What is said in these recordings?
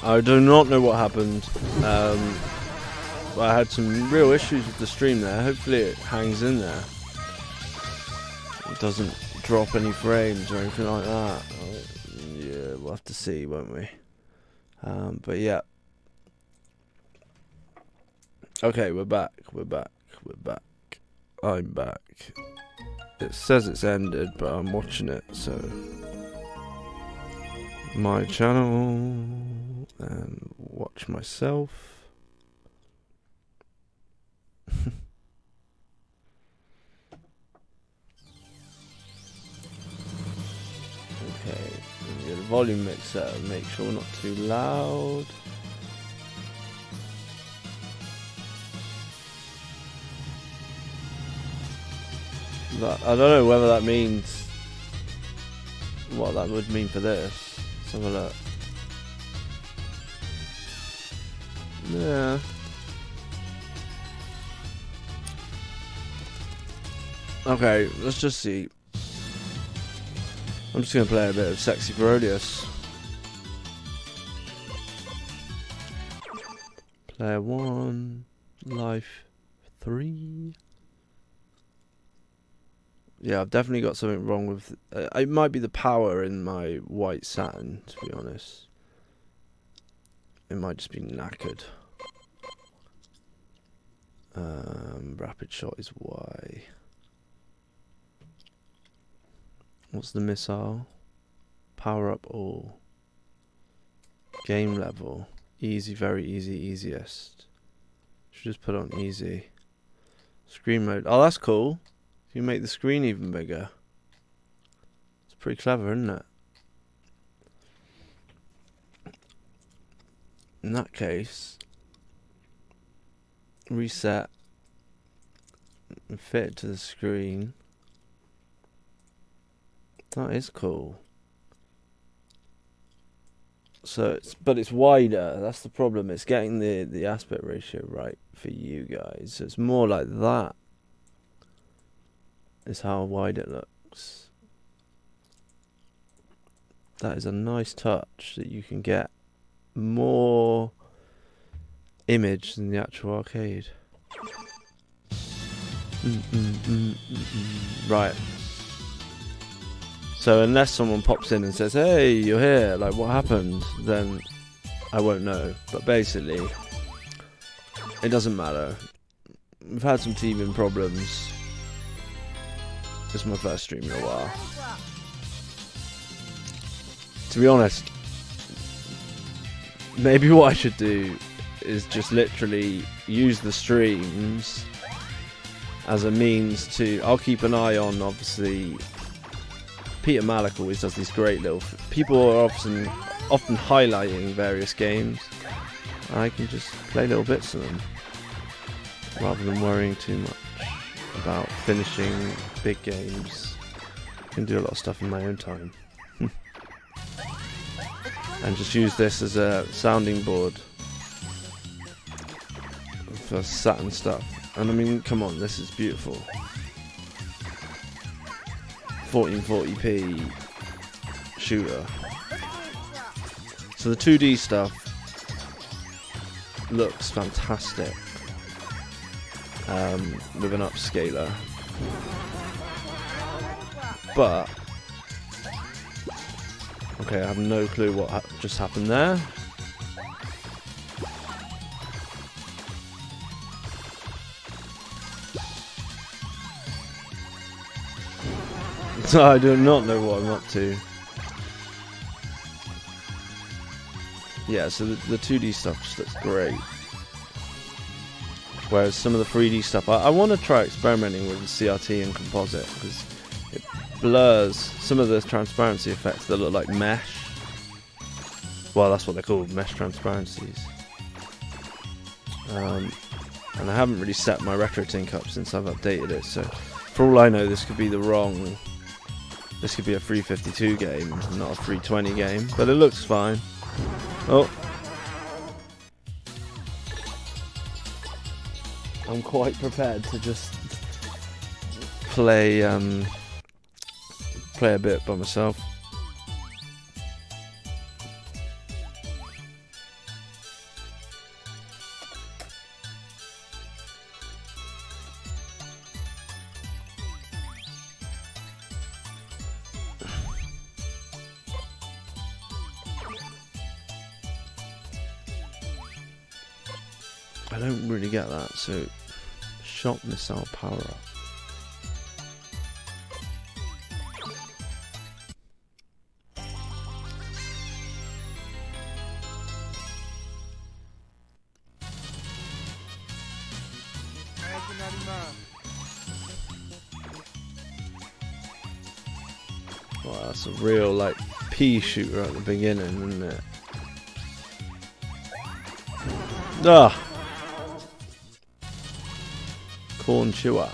I do not know what happened. I had some real issues with the stream there. Hopefully it hangs in there. It doesn't drop any frames or anything like that. Yeah, we'll have to see, won't we? But yeah. Okay, we're back. I'm back. It says it's ended, but I'm watching it, so... My channel... and watch myself. Okay, the volume mixer, make sure not too loud. I don't know whether that means what that would mean for this. Let's have a look. Yeah. Okay, let's just see. I'm just going to play a bit of Sexy Parodius. Player 1, life 3. Yeah, I've definitely got something wrong with... it might be the power in my white Saturn, to be honest. It might just be knackered. Rapid shot is Y. What's the missile? Power up all. Game level. Easy, very easy, easiest. Should just put on easy. Screen mode. Oh, that's cool. You make the screen even bigger. It's pretty clever, isn't it? In that case, reset and fit it to the screen. That is cool. So but it's wider. That's the problem. It's getting the aspect ratio right for you guys. So it's more like that. Is how wide it looks. That is a nice touch that you can get more image than the actual arcade. Right. So unless someone pops in and says, "Hey, you're here," like, what happened? Then I won't know. But basically, it doesn't matter. We've had some teething problems. This is my first stream in a while. To be honest, maybe what I should do is just literally use the streams as a means to... I'll keep an eye on, obviously... Peter Malik always does these great little... People are often highlighting various games. I can just play little bits of them, rather than worrying too much about finishing big games. I can do a lot of stuff in my own time. And just use this as a sounding board for Saturn stuff. And I mean, come on, this is beautiful. 1440p shooter. So the 2D stuff looks fantastic. With an upscaler, but okay, I have no clue what just happened there. So I do not know what I'm up to. Yeah, so the 2D stuff just looks great. Whereas some of the 3D stuff, I want to try experimenting with the CRT and composite, because it blurs some of the transparency effects that look like mesh. Well, that's what they're called, mesh transparencies. And I haven't really set my RetroTink up since I've updated it, so for all I know, this could be the wrong... This could be a 352 game, not a 320 game, but it looks fine. Oh. I'm quite prepared to just play play a bit by myself. I don't really get that. So, shot missile power up. Wow, that's a real like pea shooter at the beginning, isn't it? Ah, corn chewer.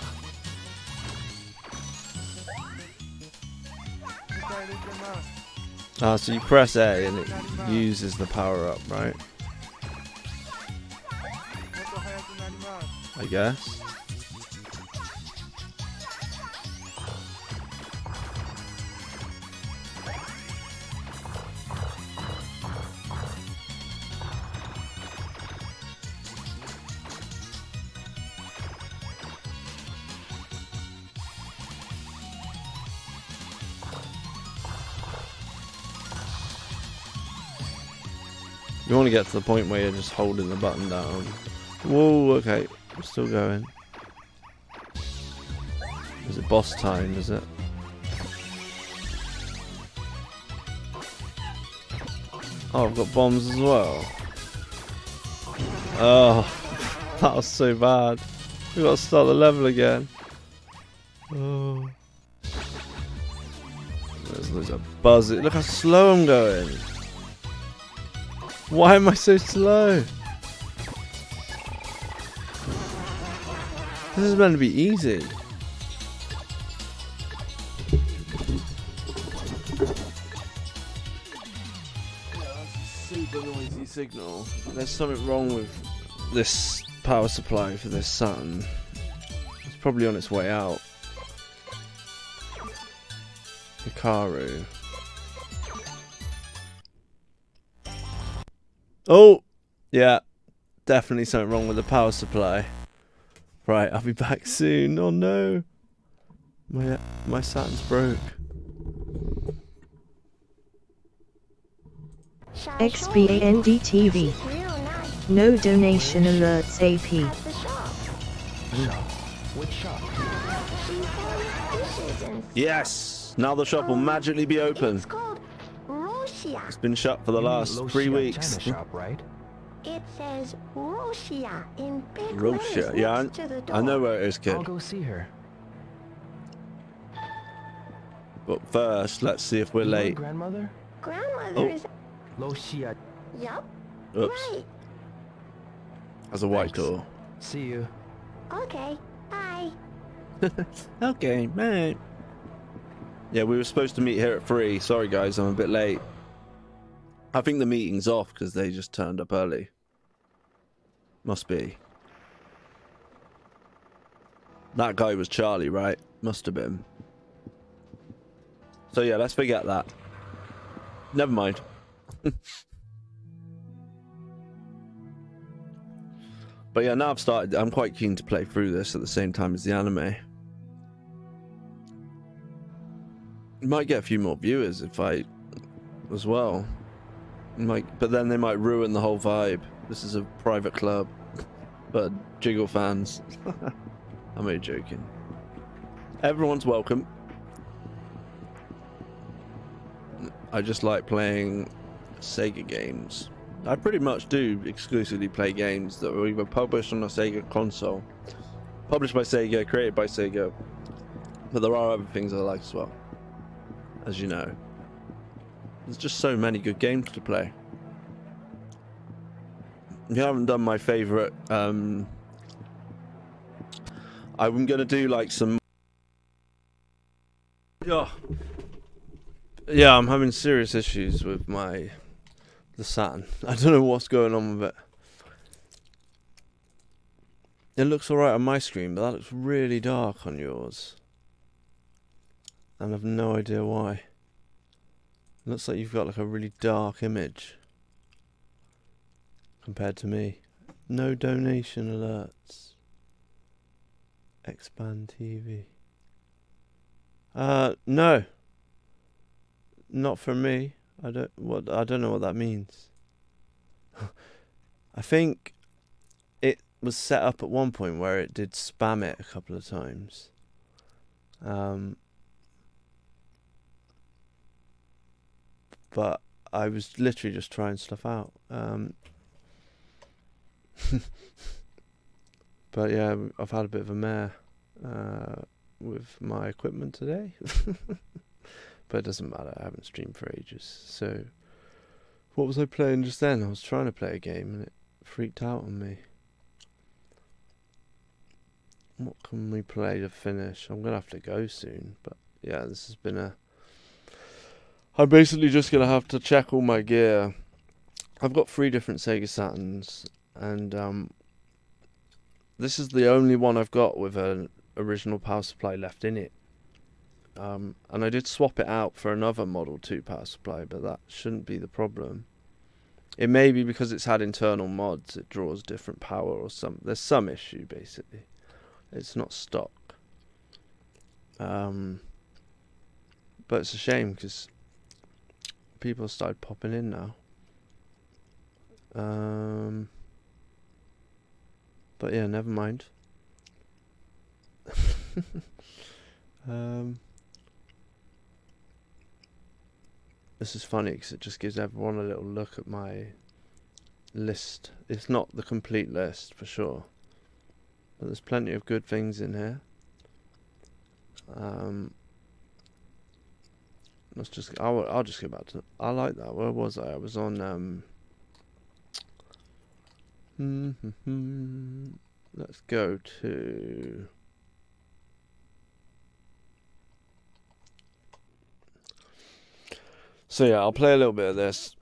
Ah, so you press A and it uses the power up, right? I guess. You want to get to the point where you're just holding the button down. Whoa, okay. I'm still going. Is it boss time, is it? Oh, I've got bombs as well. Oh, that was so bad. We've got to start the level again. Oh. There's a buzz. Look how slow I'm going. Why am I so slow? This is meant to be easy. Super noisy signal. There's something wrong with this power supply for this Saturn. It's probably on its way out. Hikaru. Oh! Yeah. Definitely something wrong with the power supply. Right, I'll be back soon. Oh no! My Saturn's broke. XBANDTV. No donation alerts AP. Yes! Now the shop will magically be open. It's called Rosia. It's been shut for the last 3 weeks. Shop, right? It says Rosia in big Rosia, letters yeah, next to the door. I know where it is, kid. I'll go see her. But first, let's see if we're You know late. grandmother? Grandmother Oh. is... Loshia. Yup. Oops. Right. That's a white Thanks. door. See you. Okay. Bye. Okay, mate. Yeah, we were supposed to meet here at 3. Sorry, guys, I'm a bit late. I think the meeting's off because they just turned up early. Must be. That guy was Charlie, right? Must have been. So yeah, let's forget that. Never mind. But yeah, now I've started. I'm quite keen to play through this at the same time as the anime. Might get a few more viewers if I, as well. But then they might ruin the whole vibe. This is a private club, but Jiggle fans. I'm only joking. Everyone's welcome. I just like playing Sega games. I pretty much do exclusively play games that are either published on a Sega console, published by Sega, created by Sega, but there are other things I like as well, as you know. There's just so many good games to play. You haven't done my favourite, I'm gonna do like some... Yeah, I'm having serious issues with the Saturn. I don't know what's going on with it. It looks alright on my screen, but that looks really dark on yours. And I've no idea why. It looks like you've got like a really dark image compared to me. No donation alerts. Expand TV. No. Not for me. I don't know what that means. I think was set up at one point where it did spam it a couple of times. But I was literally just trying stuff out. But yeah, I've had a bit of a mare with my equipment today. But it doesn't matter, I haven't streamed for ages. So, what was I playing just then? I was trying to play a game and it freaked out on me. What can we play to finish? I'm going to have to go soon. But yeah, this has been a... I'm basically just going to have to check all my gear. I've got 3 different Sega Saturns. And this is the only one I've got with an original power supply left in it. And I did swap it out for another Model 2 power supply, but that shouldn't be the problem. It may be because it's had internal mods, it draws different power or there's some issue basically. It's not stock. But it's a shame because people started popping in now. But yeah, never mind. This is funny because it just gives everyone a little look at my list. It's not the complete list for sure, but there's plenty of good things in here. Let's just. I'll just go back to. I like that. Where was I? I was on. Let's go to. So yeah, I'll play a little bit of this,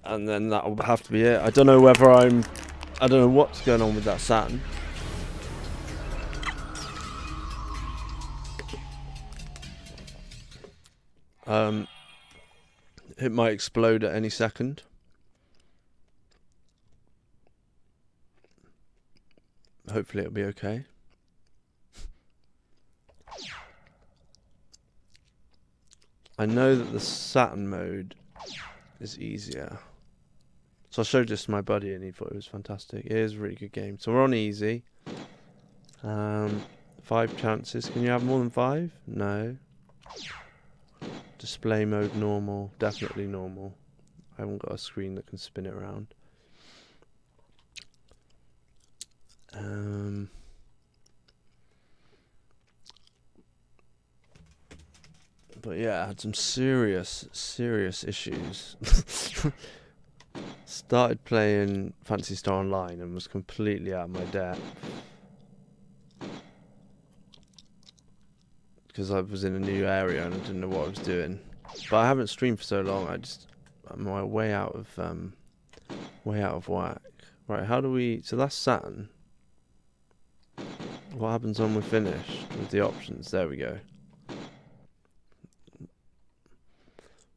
and then that'll have to be it. I don't know whether I don't know what's going on with that Saturn. It might explode at any second. Hopefully it'll be okay. I know that the Saturn mode is easier. So I showed this to my buddy and he thought it was fantastic. It is a really good game. So we're on easy. 5 chances. Can you have more than 5? No. Display mode normal. Definitely normal. I haven't got a screen that can spin it around. But yeah, I had some serious issues. Started playing Phantasy Star Online and was completely out of my depth. Because I was in a new area and I didn't know what I was doing. But I haven't streamed for so long, I'm way out of whack. Right, how do we... So that's Saturn. What happens when we're finished with the options? There we go.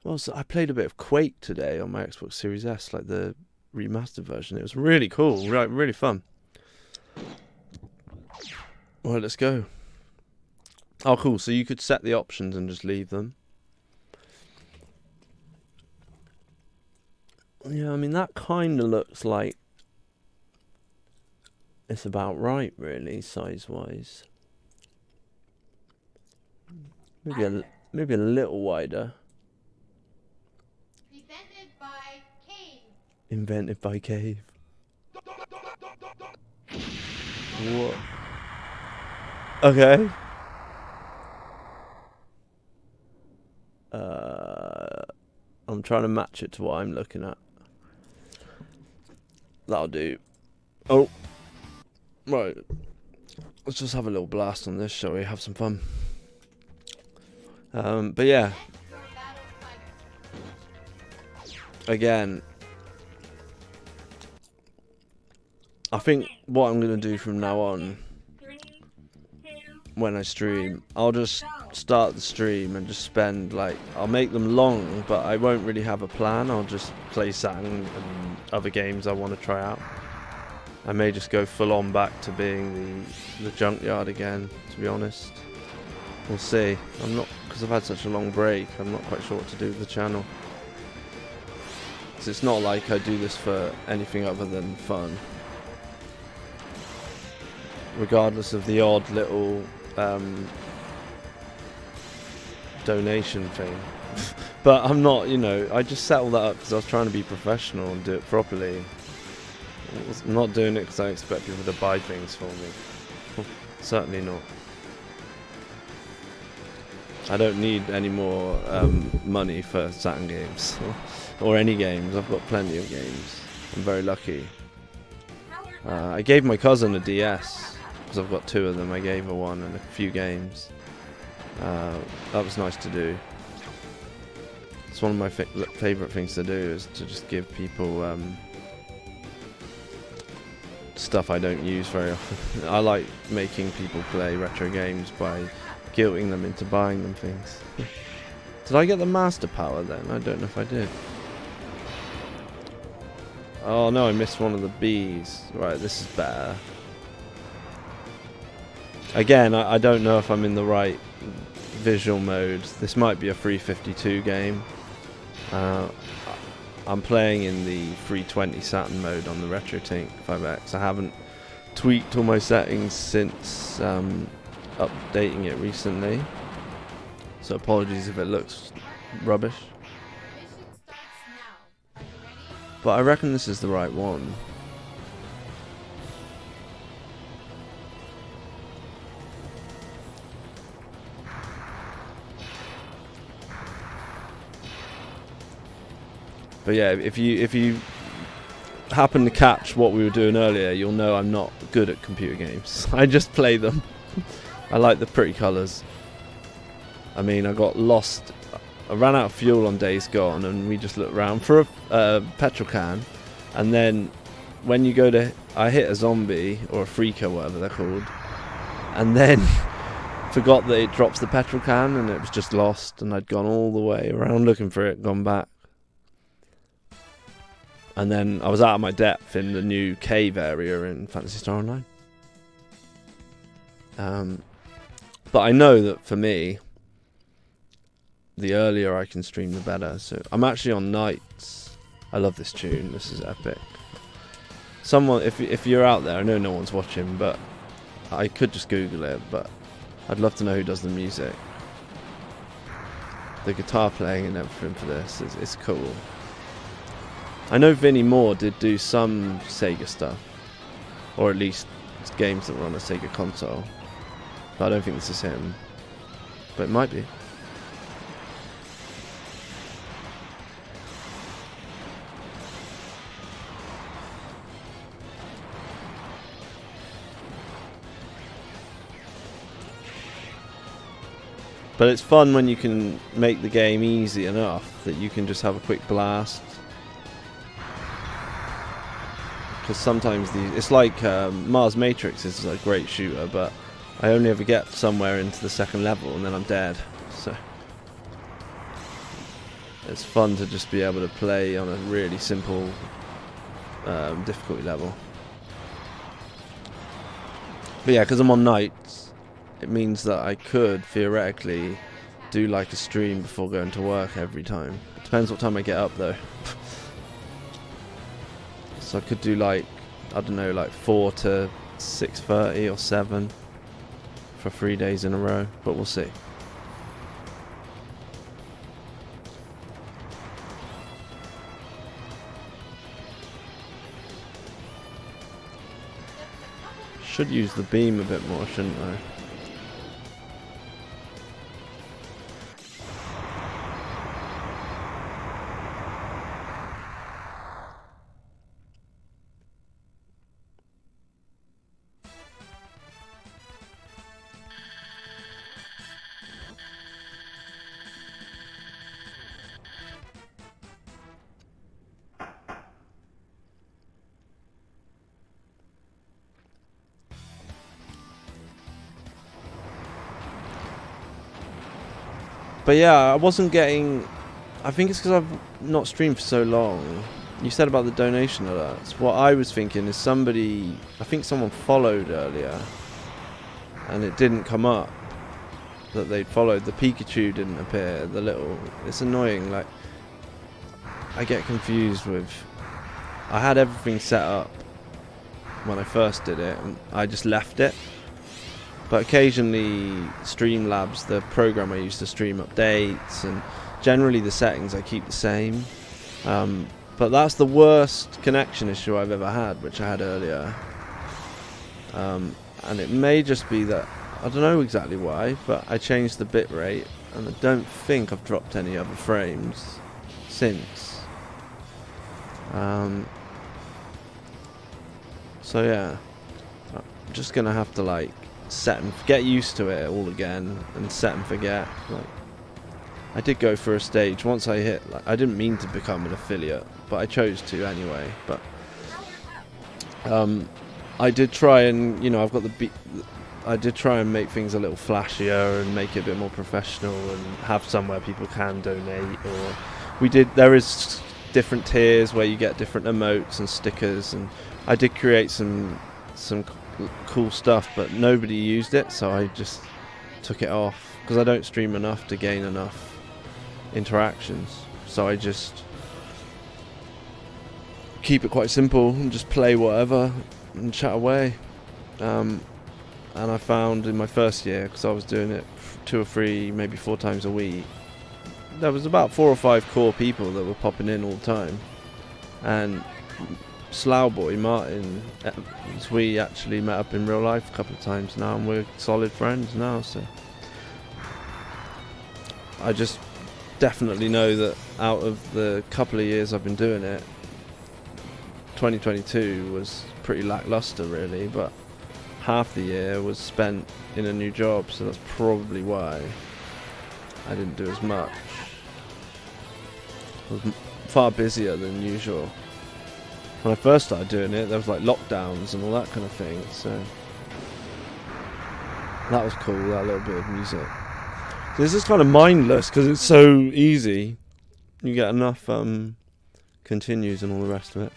Well, so I played a bit of Quake today on my Xbox Series S, like the remastered version. It was really cool, really fun. Alright, let's go. Oh, cool. So you could set the options and just leave them. Yeah, I mean, that kind of looks like it's about right, really, size-wise. Maybe a little wider. Invented by Cave. What? Okay. I'm trying to match it to what I'm looking at. That'll do. Oh. Right. Let's just have a little blast on this, shall we? Have some fun. But yeah. Again, I think what I'm going to do from now on, when I stream, I'll just start the stream and just spend, like, I'll make them long, but I won't really have a plan. I'll just play Saturn and other games I want to try out. I may just go full on back to being the junkyard again, to be honest. We'll see. I'm not, because I've had such a long break, I'm not quite sure what to do with the channel. Because it's not like I do this for anything other than fun. regardless of the odd little donation thing. But I'm not, you know, I just settled that up because I was trying to be professional and do it properly. I'm not doing it because I expect people to buy things for me. Certainly not. I don't need any more money for Saturn games or any games. I've got plenty of games. I'm very lucky. I gave my cousin a DS because I've got 2 of them. I gave her one and a few games. That was nice to do. It's one of my favourite things to do, is to just give people stuff I don't use very often. I like making people play retro games by guilting them into buying them things. Did I get the Master Power then? I don't know if I did. Oh no, I missed one of the bees. Right, this is better. Again, I don't know if I'm in the right visual mode. This might be a 352 game. I'm playing in the 320 Saturn mode on the RetroTink 5X. I haven't tweaked all my settings since updating it recently, so apologies if it looks rubbish. But I reckon this is the right one. But yeah, if you happen to catch what we were doing earlier, you'll know I'm not good at computer games. I just play them. I like the pretty colours. I mean, I got lost. I ran out of fuel on Days Gone, and we just looked around for a petrol can. And then when you go to, I hit a zombie or a freaker, whatever they're called, and then forgot that it drops the petrol can, and it was just lost. And I'd gone all the way around looking for it, gone back. And then I was out of my depth in the new cave area in Phantasy Star Online. But I know that for me, the earlier I can stream, the better. So I'm actually on nights. I love this tune. This is epic. Someone, if you're out there, I know no one's watching, but I could just Google it. But I'd love to know who does the music. The guitar playing and everything for this is cool. I know Vinnie Moore did do some Sega stuff, or at least games that were on a Sega console, but I don't think this is him, but it might be. But it's fun when you can make the game easy enough that you can just have a quick blast. Because sometimes it's like Mars Matrix is a great shooter, but I only ever get somewhere into the second level and then I'm dead. So it's fun to just be able to play on a really simple difficulty level. But yeah, because I'm on nights, it means that I could theoretically do like a stream before going to work every time. It depends what time I get up though. So I could do like, I don't know, like 4 to 6:30 or 7 for 3 days in a row, but we'll see. Should use the beam a bit more, shouldn't I? But yeah, I wasn't getting... I think it's because I've not streamed for so long. You said about the donation alerts. What I was thinking is somebody... I think someone followed earlier, and it didn't come up that they'd followed. The Pikachu didn't appear. The little... It's annoying. Like, I get confused with... I had everything set up when I first did it, and I just left it. but occasionally Streamlabs, the program I use to stream, updates, and generally the settings I keep the same. But that's the worst connection issue I've ever had, which I had earlier. And it may just be that, I don't know exactly why, but I changed the bitrate, and I don't think I've dropped any other frames since. So yeah, I'm just gonna have to like set and get used to it all again, and set and forget. Like, I did go for a stage once I hit, like, I didn't mean to become an affiliate, but I chose to anyway. But I did try and, you know, I've got I did try and make things a little flashier and make it a bit more professional and have somewhere people can donate. Or there is different tiers where you get different emotes and stickers, and I did create some cool stuff, but nobody used it, so I just took it off because I don't stream enough to gain enough interactions. So I just keep it quite simple and just play whatever and chat away. And I found in my first year, because I was doing it 2 or 3, maybe 4 times a week, there was about 4 or 5 core people that were popping in all the time. And Slough Boy Martin, we actually met up in real life a couple of times now, and we're solid friends now. So I just definitely know that out of the couple of years I've been doing it, 2022 was pretty lackluster really, but half the year was spent in a new job, so that's probably why I didn't do as much. I was far busier than usual. When I first started doing it, there was like lockdowns and all that kind of thing, so that was cool, that little bit of music. So this is kind of mindless because it's so easy. You get enough continues and all the rest of it.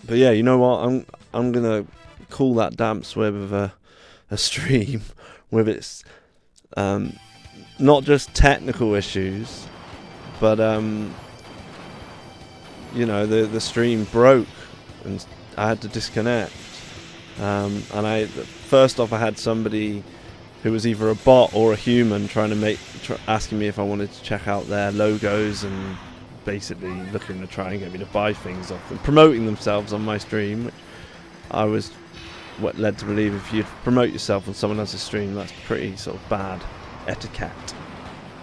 But yeah, you know what? I'm gonna call that Damp Swib a stream with its not just technical issues, but you know, the stream broke and I had to disconnect. And first off I had somebody who was either a bot or a human trying to asking me if I wanted to check out their logos and basically looking to try and get me to buy things off them, promoting themselves on my stream, which I was led to believe if you promote yourself on someone else's stream, that's pretty sort of bad etiquette,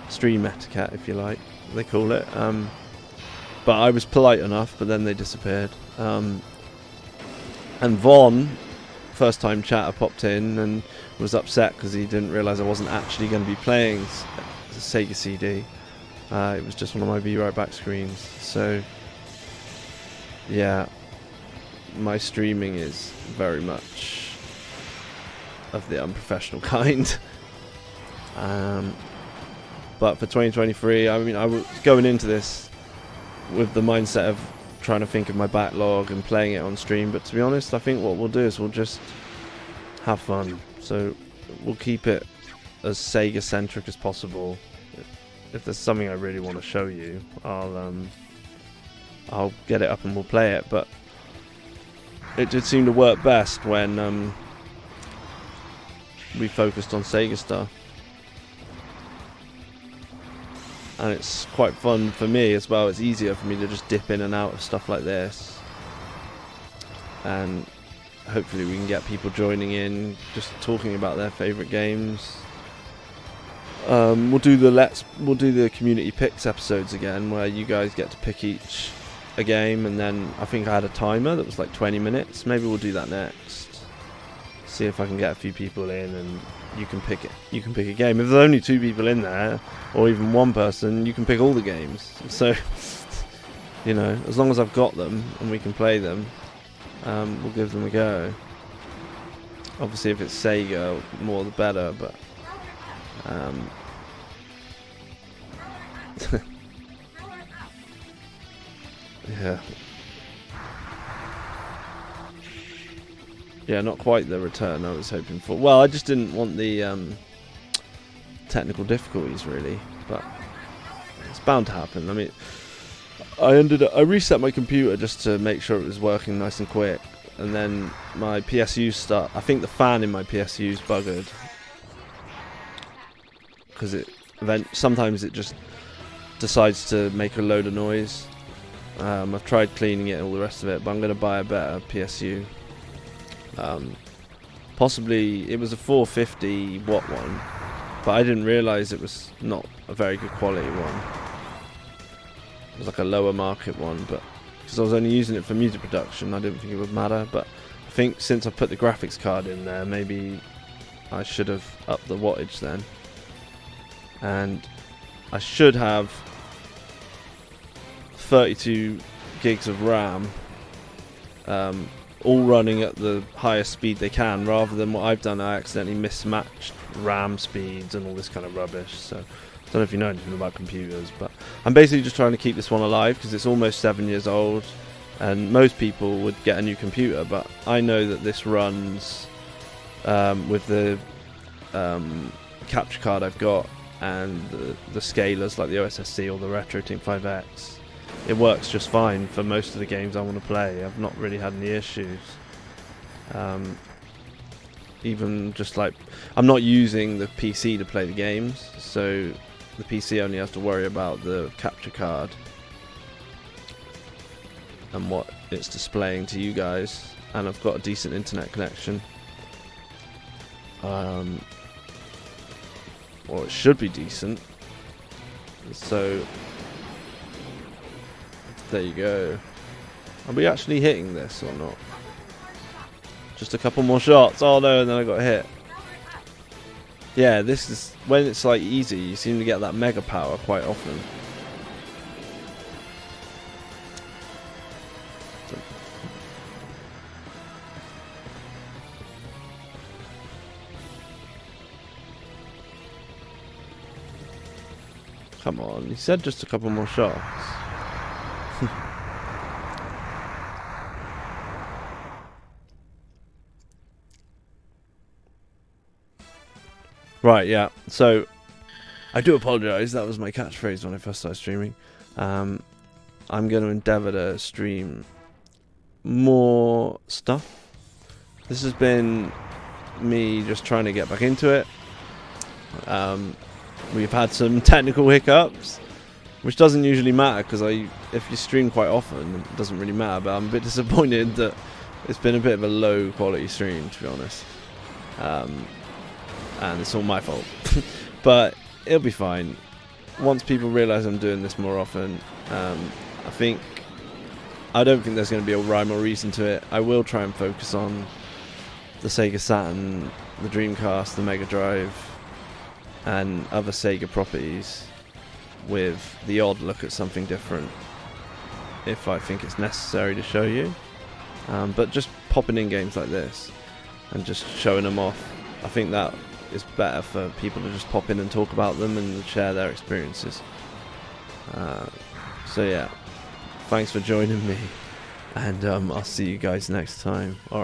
stream etiquette if you like, they call it. But I was polite enough, but then they disappeared. And Vaughn, first time chatter, popped in and was upset because he didn't realise I wasn't actually going to be playing Sega CD. It was just one of my Be Right Back screens. So yeah, my streaming is very much of the unprofessional kind. But for 2023, I mean, I was going into this with the mindset of trying to think of my backlog and playing it on stream, but to be honest, I think what we'll do is we'll just have fun. So we'll keep it as Sega centric as possible. If there's something I really want to show you, I'll get it up and we'll play it. But it did seem to work best when we focused on Sega stuff, and it's quite fun for me as well. It's easier for me to just dip in and out of stuff like this, and hopefully we can get people joining in, just talking about their favourite games. We'll do the community picks episodes again, where you guys get to pick each a game, and then I think I had a timer that was like 20 minutes. Maybe we'll do that next. See if I can get a few people in, and you can pick it. You can pick a game. If there's only 2 people in there, or even 1 person, you can pick all the games. So, you know, as long as I've got them and we can play them, we'll give them a go. Obviously, if it's Sega, more the better. But yeah, not quite the return I was hoping for. Well, I just didn't want the technical difficulties really, but it's bound to happen. I mean, I reset my computer just to make sure it was working nice and quick, and then my PSU start. I think the fan in my PSU is buggered because sometimes it just decides to make a load of noise. I've tried cleaning it and all the rest of it, but I'm going to buy a better PSU. Possibly it was a 450 watt one, but I didn't realise it was not a very good quality one. It was like a lower market one, but because I was only using it for music production, I didn't think it would matter. But I think since I put the graphics card in there, maybe I should have upped the wattage then. And I should have 32 gigs of RAM, all running at the highest speed they can, rather than what I've done. I accidentally mismatched RAM speeds and all this kind of rubbish. So I don't know if you know anything about computers, but I'm basically just trying to keep this one alive because it's almost 7 years old, and most people would get a new computer, but I know that this runs with the capture card I've got and the scalers like the OSSC or the RetroTink 5X. It works just fine for most of the games I want to play. I've not really had any issues. Even just like, I'm not using the PC to play the games, so the PC only has to worry about the capture card and what it's displaying to you guys. And I've got a decent internet connection. Or it should be decent. So there you go. Are we actually hitting this or not? Just a couple more shots. Oh no, and then I got hit. Yeah, this is when it's like easy, you seem to get that mega power quite often. Come on, he said just a couple more shots. Right, yeah. So, I do apologise. That was my catchphrase when I first started streaming. I'm going to endeavour to stream more stuff. This has been me just trying to get back into it. We've had some technical hiccups, which doesn't usually matter because if you stream quite often, it doesn't really matter. But I'm a bit disappointed that it's been a bit of a low quality stream, to be honest. And it's all my fault. But it'll be fine. Once people realise I'm doing this more often, I don't think there's going to be a rhyme or reason to it. I will try and focus on the Sega Saturn, the Dreamcast, the Mega Drive, and other Sega properties, with the odd look at something different if I think it's necessary to show you. But just popping in games like this and just showing them off, I think that is better for people to just pop in and talk about them and share their experiences. So yeah, thanks for joining me, and I'll see you guys next time. Alright.